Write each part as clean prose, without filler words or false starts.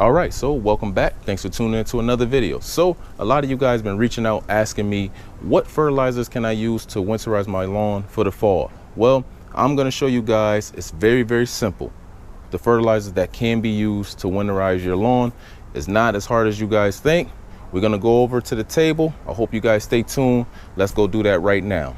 All right, so welcome back. Thanks for tuning in to another video. So a lot of you guys been reaching out asking me what fertilizers can I use to winterize my lawn for the fall. Well, I'm going to show you guys. It's very simple. The fertilizers that can be used to winterize your lawn is not as hard as you guys think. We're going to go over to the table. I hope you guys stay tuned. Let's go do that right now.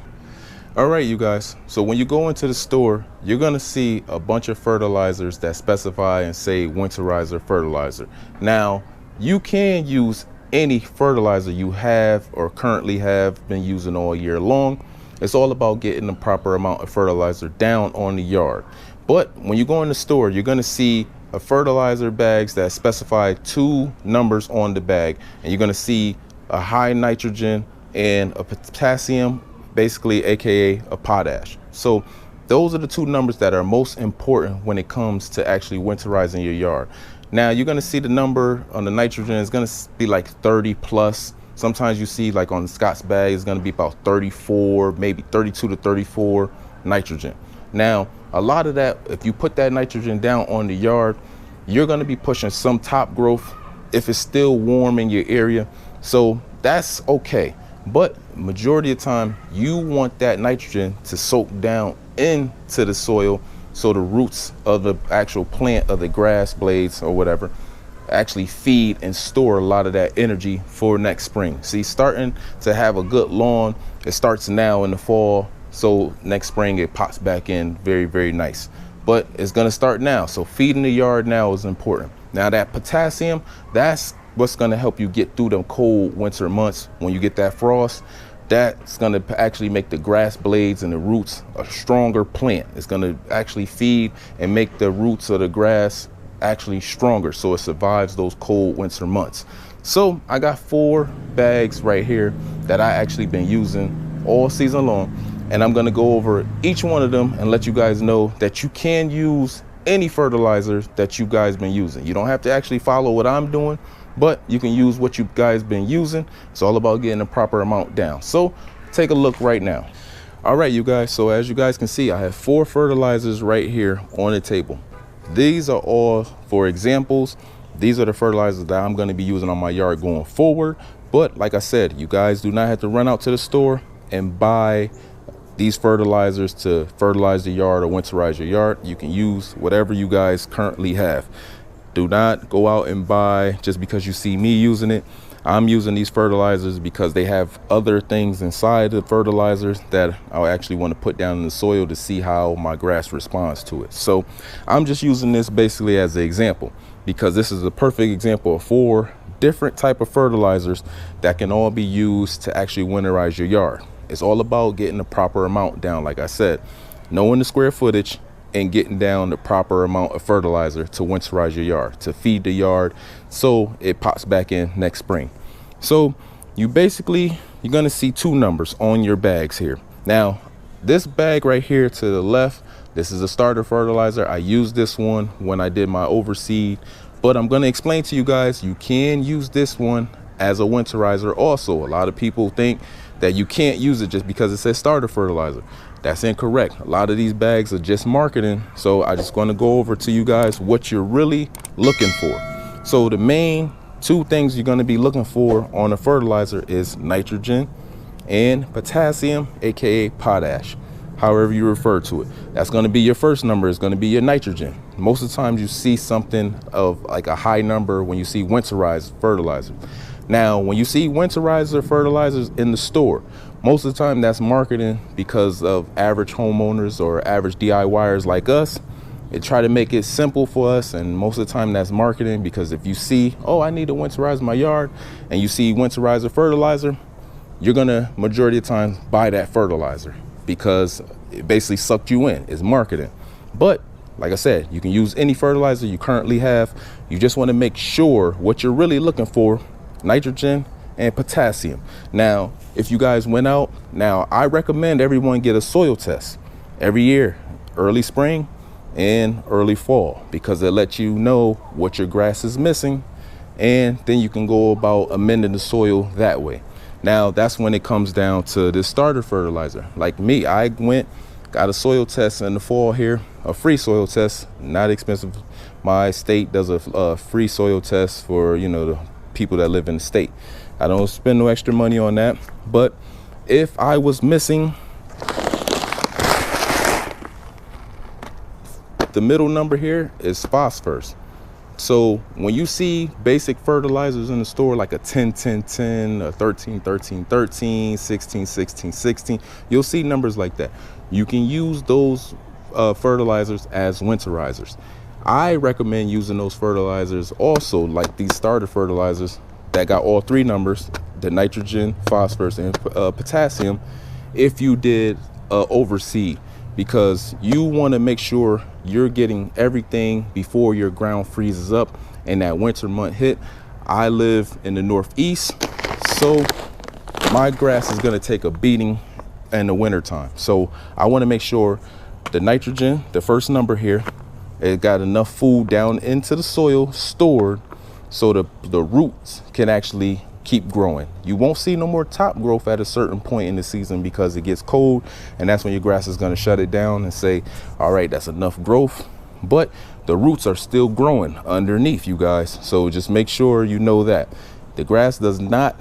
All right, you guys, so when you go into the store, you're gonna see a bunch of fertilizers that specify and say Winterizer Fertilizer. Now, you can use any fertilizer you have or currently have been using all year long. It's all about getting the proper amount of fertilizer down on the yard. But when you go in the store, you're gonna see a fertilizer bags that specify 2 numbers on the bag, and you're gonna see a high nitrogen and a potassium, basically aka a potash. So those are the 2 numbers that are most important when it comes to actually winterizing your yard. Now you're going to see the number on the nitrogen is going to be like 30 plus. Sometimes you see like on the Scott's bag is going to be about 34, maybe 32 to 34 nitrogen. Now a lot of that, if you put that nitrogen down on the yard, you're going to be pushing some top growth if it's still warm in your area. So that's okay. But majority of the time, you want that nitrogen to soak down into the soil so the roots of the actual plant, of the grass blades or whatever, actually feed and store a lot of that energy for next spring. See, starting to have a good lawn, it starts now in the fall, so next spring it pops back in very nice. But it's gonna start now, so feeding the yard now is important. Now that potassium, that's what's going to help you get through them cold winter months. When you get that frost, that's going to actually make the grass blades and the roots a stronger plant. It's going to actually feed and make the roots of the grass actually stronger so it survives those cold winter months. So I got 4 bags right here that I actually been using all season long, and I'm going to go over each one of them and let you guys know that you can use any fertilizers that you guys been using. You don't have to actually follow what I'm doing, but you can use what you guys been using. It's all about getting the proper amount down. So take a look right now. All right, you guys, so as you guys can see, I have 4 fertilizers right here on the table. These are all for examples. These are the fertilizers that I'm going to be using on my yard going forward. But like I said, you guys do not have to run out to the store and buy these fertilizers to fertilize the yard or winterize your yard. You can use whatever you guys currently have. Do not go out and buy just because you see me using it. I'm using these fertilizers because they have other things inside the fertilizers that I actually want to put down in the soil to see how my grass responds to it. So I'm just using this basically as an example, because this is a perfect example of 4 different type of fertilizers that can all be used to actually winterize your yard. It's all about getting the proper amount down, like I said, knowing the square footage and getting down the proper amount of fertilizer to winterize your yard, to feed the yard so it pops back in next spring. So you're gonna see 2 numbers on your bags here. Now this bag right here to the left, this is a starter fertilizer. I used this one when I did my overseed, but I'm gonna explain to you guys, you can use this one as a winterizer also. A lot of people think that you can't use it just because it says starter fertilizer. That's incorrect. A lot of these bags are just marketing. So I just going to go over to you guys what you're really looking for. So the main 2 things you're going to be looking for on a fertilizer is nitrogen and potassium, aka potash, however you refer to it. That's going to be your first number, is going to be your nitrogen. Most of the times you see something of like a high number when you see winterized fertilizer. Now, when you see Winterizer fertilizers in the store, most of the time that's marketing because of average homeowners or average DIYers like us. They try to make it simple for us, and most of the time that's marketing, because if you see, oh, I need to winterize my yard, and you see Winterizer fertilizer, you're gonna majority of the time buy that fertilizer because it basically sucked you in. It's marketing. But like I said, you can use any fertilizer you currently have. You just want to make sure what you're really looking for: nitrogen and potassium. Now, if you guys went out, now I recommend everyone get a soil test every year, early spring and early fall, because it lets you know what your grass is missing, and then you can go about amending the soil that way. Now that's when it comes down to this starter fertilizer. Like me, I got a soil test in the fall here a free soil test, not expensive. My state does a free soil test for, you know, the people that live in the state. I don't spend no extra money on that. But if I was missing the middle number here is phosphorus. So when you see basic fertilizers in the store, like a 10-10-10, a 13-13-13, 16-16-16, you'll see numbers like that. You can use those fertilizers as winterizers. I recommend using those fertilizers also, like these starter fertilizers that got all three numbers, the nitrogen, phosphorus, and potassium, if you did overseed, because you want to make sure you're getting everything before your ground freezes up and that winter month hit. I live in the Northeast, so my grass is going to take a beating in the winter time. So I want to make sure the nitrogen, the first number here, it got enough food down into the soil stored so the roots can actually keep growing. You won't see no more top growth at a certain point in the season because it gets cold, and that's when your grass is going to shut it down and say, all right, that's enough growth. But the roots are still growing underneath, you guys. So just make sure you know that the grass does not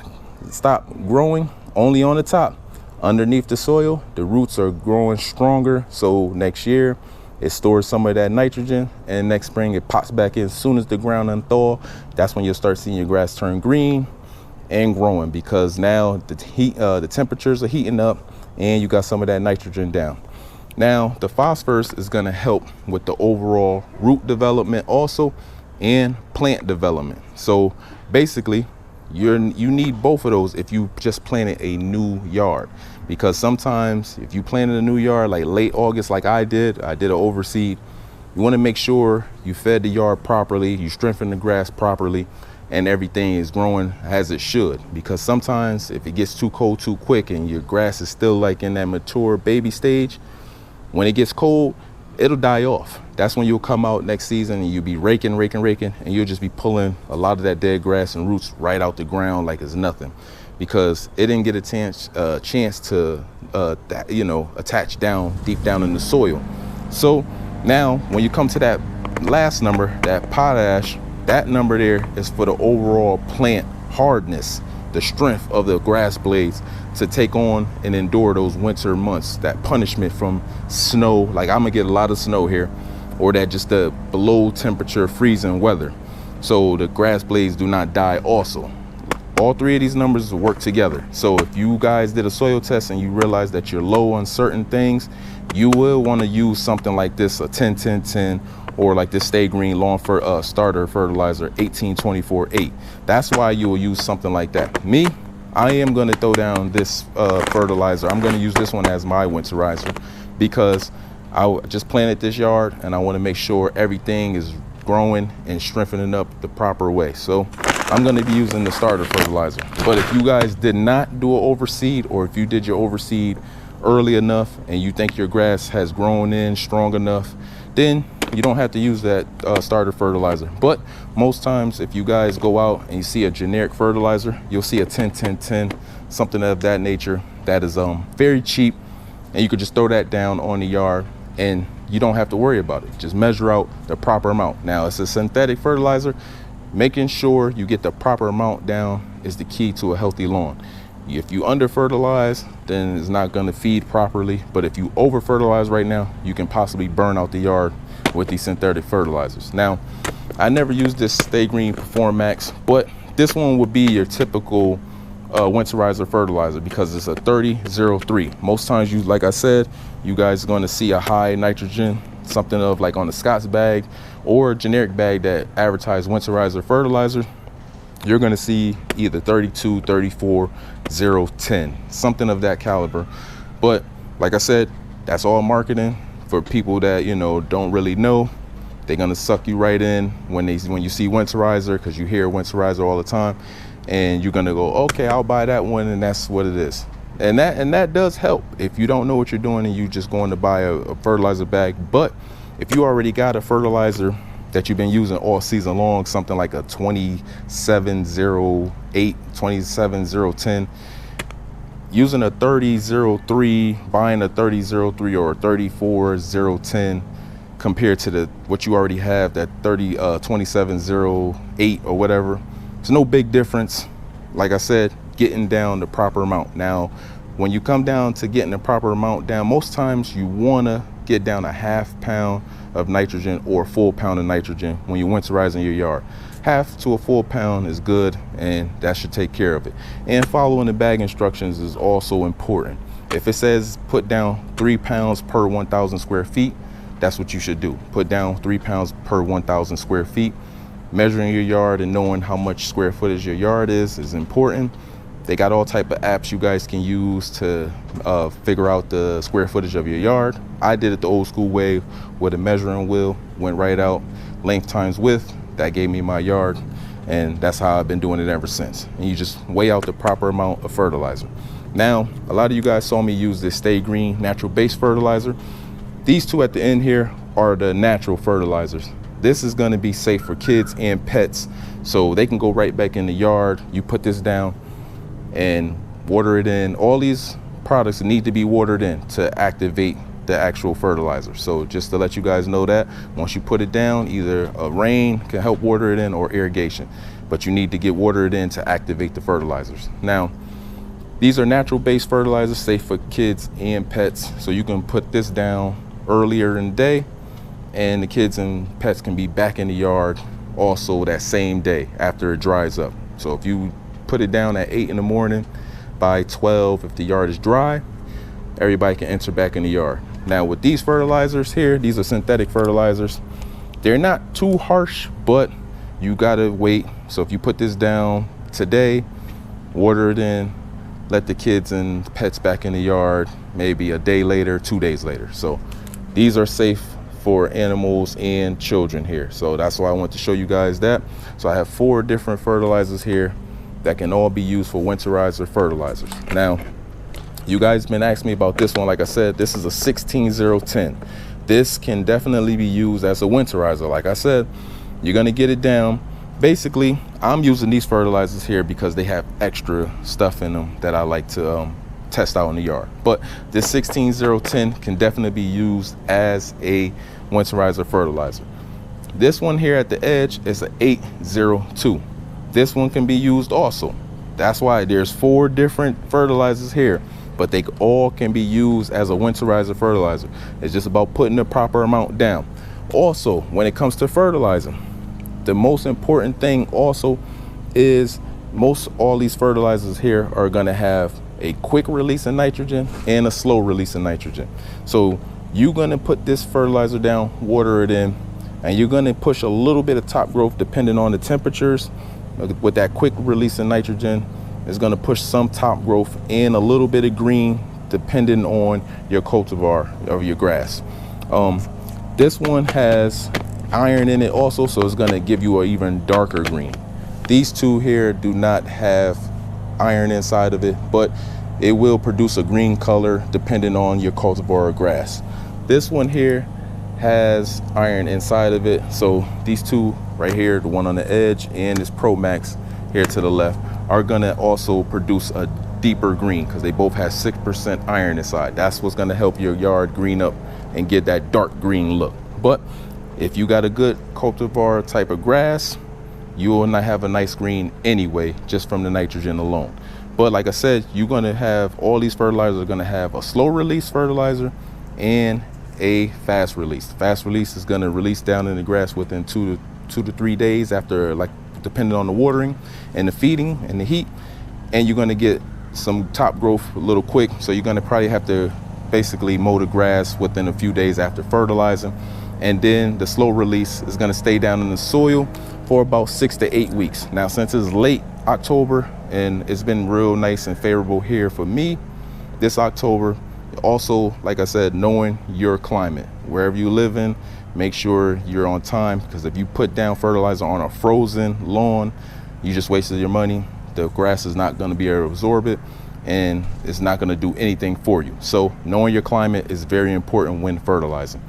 stop growing only on the top. Underneath the soil, the roots are growing stronger, so next year it stores some of that nitrogen, and next spring it pops back in. As soon as the ground unthaw, that's when you'll start seeing your grass turn green and growing, because now the temperatures are heating up and you got some of that nitrogen down. Now the phosphorus is going to help with the overall root development also, and plant development. So basically you need both of those if you just planted a new yard, because sometimes if you planted a new yard like late August, like I did an overseed, you want to make sure you fed the yard properly, you strengthen the grass properly, and everything is growing as it should. Because sometimes if it gets too cold too quick and your grass is still like in that mature baby stage, when it gets cold, it'll die off. That's when you'll come out next season and you'll be raking, and you'll just be pulling a lot of that dead grass and roots right out the ground like it's nothing, because it didn't get a chance to attach down deep down in the soil. So now when you come to that last number, that potash, that number there is for the overall plant hardness, the strength of the grass blades to take on and endure those winter months, that punishment from snow. Like I'm gonna get a lot of snow here, or that just the below temperature freezing weather, so the grass blades do not die also. All three of these numbers work together. So if you guys did a soil test and you realize that you're low on certain things, you will want to use something like this, a 10-10-10, or like this Stay Green Lawn Starter Fertilizer 18-24-8. That's why you will use something like that. Me, I am going to throw down this fertilizer. I'm going to use this one as my winterizer, because I just planted this yard and I want to make sure everything is growing and strengthening up the proper way. So I'm going to be using the starter fertilizer. But if you guys did not do an overseed, or if you did your overseed early enough and you think your grass has grown in strong enough, then you don't have to use that starter fertilizer. But most times if you guys go out and you see a generic fertilizer, you'll see a 10-10-10, something of that nature, that is very cheap, and you could just throw that down on the yard and you don't have to worry about it. Just measure out the proper amount. Now it's a synthetic fertilizer. Making sure you get the proper amount down is the key to a healthy lawn. If you under fertilize, then it's not going to feed properly. But if you over fertilize right now, you can possibly burn out the yard with these synthetic fertilizers. Now, I never used this Stay Green Perform Max, but this one would be your typical Winterizer fertilizer, because it's a 30-03. Most times, like I said, you guys are going to see a high nitrogen, something of like on the Scott's bag or a generic bag that advertise Winterizer fertilizer. You're going to see either 32, 34, 0, 10, something of that caliber. But like I said, that's all marketing for people that, you know, don't really know. They're going to suck you right in when you see Winterizer, because you hear Winterizer all the time, and you're going to go, okay, I'll buy that one, and that's what it is. And that does help if you don't know what you're doing and you just going to buy a fertilizer bag. But if you already got a fertilizer that you've been using all season long, something like a 27-08, 27-010, using a 30-03, buying a 30-03 or a 34-010 compared to the what you already have, that 2708 or whatever. It's no big difference. Like I said, getting down the proper amount. Now, when you come down to getting the proper amount down, most times you want to get down a ½ pound of nitrogen or a full pound of nitrogen when you're winterizing your yard. Half to a full pound is good, and that should take care of it. And following the bag instructions is also important. If it says put down 3 pounds per 1,000 square feet, that's what you should do. Put down 3 pounds per 1,000 square feet. Measuring your yard and knowing how much square footage your yard is important. They got all type of apps you guys can use to figure out the square footage of your yard. I did it the old school way with a measuring wheel, went right out, length times width, that gave me my yard, and that's how I've been doing it ever since. And you just weigh out the proper amount of fertilizer. Now, a lot of you guys saw me use this Stay Green natural base fertilizer. These two at the end here are the natural fertilizers. This is gonna be safe for kids and pets, so they can go right back in the yard. You put this down and water it in. All these products need to be watered in to activate the actual fertilizer. So just to let you guys know that once you put it down, either a rain can help water it in or irrigation, but you need to get watered in to activate the fertilizers. Now, these are natural based fertilizers, safe for kids and pets. So you can put this down earlier in the day, and the kids and pets can be back in the yard also that same day after it dries up. So if you put it down at 8 in the morning, by 12, if the yard is dry, everybody can enter back in the yard. Now with these fertilizers here, these are synthetic fertilizers. They're not too harsh, but you gotta wait. So if you put this down today, water it in, let the kids and pets back in the yard maybe a day later, 2 days later. So these are safe for animals and children here. So that's why I want to show you guys that. So I have 4 different fertilizers here that can all be used for Winterizer fertilizers. Now, you guys been asking me about this one. Like I said, this is a 16010. This can definitely be used as a winterizer. Like I said, you're gonna get it down. Basically, I'm using these fertilizers here because they have extra stuff in them that I like to test out in the yard. But this 16010 can definitely be used as a winterizer fertilizer. This one here at the edge is an 802. This one can be used also. That's why there's 4 different fertilizers here, but they all can be used as a winterizer fertilizer. It's just about putting the proper amount down. Also, when it comes to fertilizing, the most important thing also is all these fertilizers here are going to have a quick release of nitrogen and a slow release of nitrogen. So you're going to put this fertilizer down, water it in, and you're going to push a little bit of top growth depending on the temperatures. With that quick release of nitrogen, it's going to push some top growth and a little bit of green depending on your cultivar of your grass. This one has iron in it also, so it's going to give you an even darker green. These two here do not have iron inside of it, but it will produce a green color depending on your cultivar or grass. This one here has iron inside of it, so these two right here, the one on the edge and this Pro Max here to the left, are gonna also produce a deeper green because they both have 6% iron inside. That's what's gonna help your yard green up and get that dark green look. But if you got a good cultivar type of grass, you will not have a nice green anyway, just from the nitrogen alone. But like I said, you're gonna have all these fertilizers are gonna have a slow release fertilizer and a fast release. Fast release is gonna release down in the grass within 2 to 3 days after, like, depending on the watering and the feeding and the heat. And you're gonna get some top growth a little quick. So you're gonna probably have to basically mow the grass within a few days after fertilizing. And then the slow release is gonna stay down in the soil for about 6 to 8 weeks. Now, since it's late October and it's been real nice and favorable here for me this October, also, like I said, knowing your climate, wherever you live in, make sure you're on time, because if you put down fertilizer on a frozen lawn, you just wasted your money. The grass is not gonna be able to absorb it, and it's not gonna do anything for you. So knowing your climate is very important when fertilizing.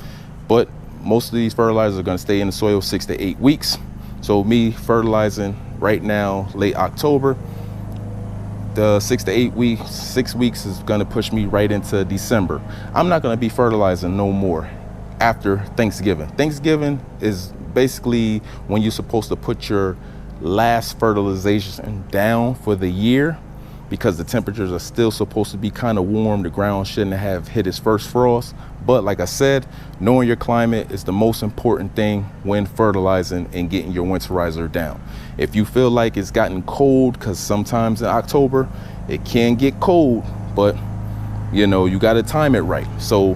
But most of these fertilizers are gonna stay in the soil 6 to 8 weeks. So me fertilizing right now, late October, the 6 to 8 weeks, 6 weeks is gonna push me right into December. I'm not gonna be fertilizing no more after Thanksgiving. Thanksgiving is basically when you're supposed to put your last fertilization down for the year, because the temperatures are still supposed to be kind of warm. The ground shouldn't have hit its first frost. But like I said, knowing your climate is the most important thing when fertilizing and getting your winterizer down. If you feel like it's gotten cold, because sometimes in October it can get cold, but you know, you got to time it right. So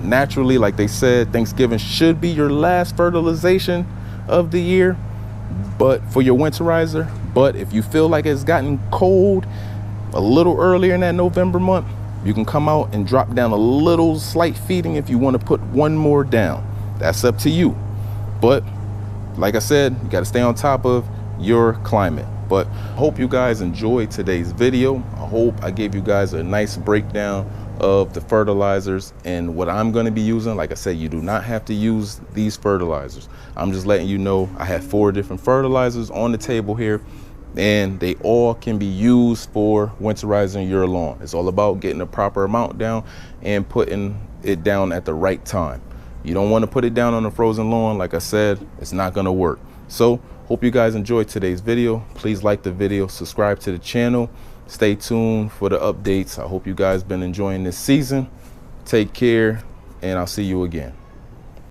naturally, like they said, Thanksgiving should be your last fertilization of the year, but for your winterizer. But if you feel like it's gotten cold a little earlier in that November month, you can come out and drop down a little slight feeding if you want to put one more down. That's up to you. But like I said, you got to stay on top of your climate. But I hope you guys enjoyed today's video. I hope I gave you guys a nice breakdown of the fertilizers and what I'm going to be using. Like I said, you do not have to use these fertilizers. I'm just letting you know I have 4 different fertilizers on the table here, and they all can be used for winterizing your lawn. It's all about getting the proper amount down and putting it down at the right time. You don't want to put it down on a frozen lawn. Like I said, it's not going to work. So hope you guys enjoyed today's video. Please like the video, subscribe to the channel, stay tuned for the updates. I hope you guys been enjoying this season. Take care, and I'll see you again.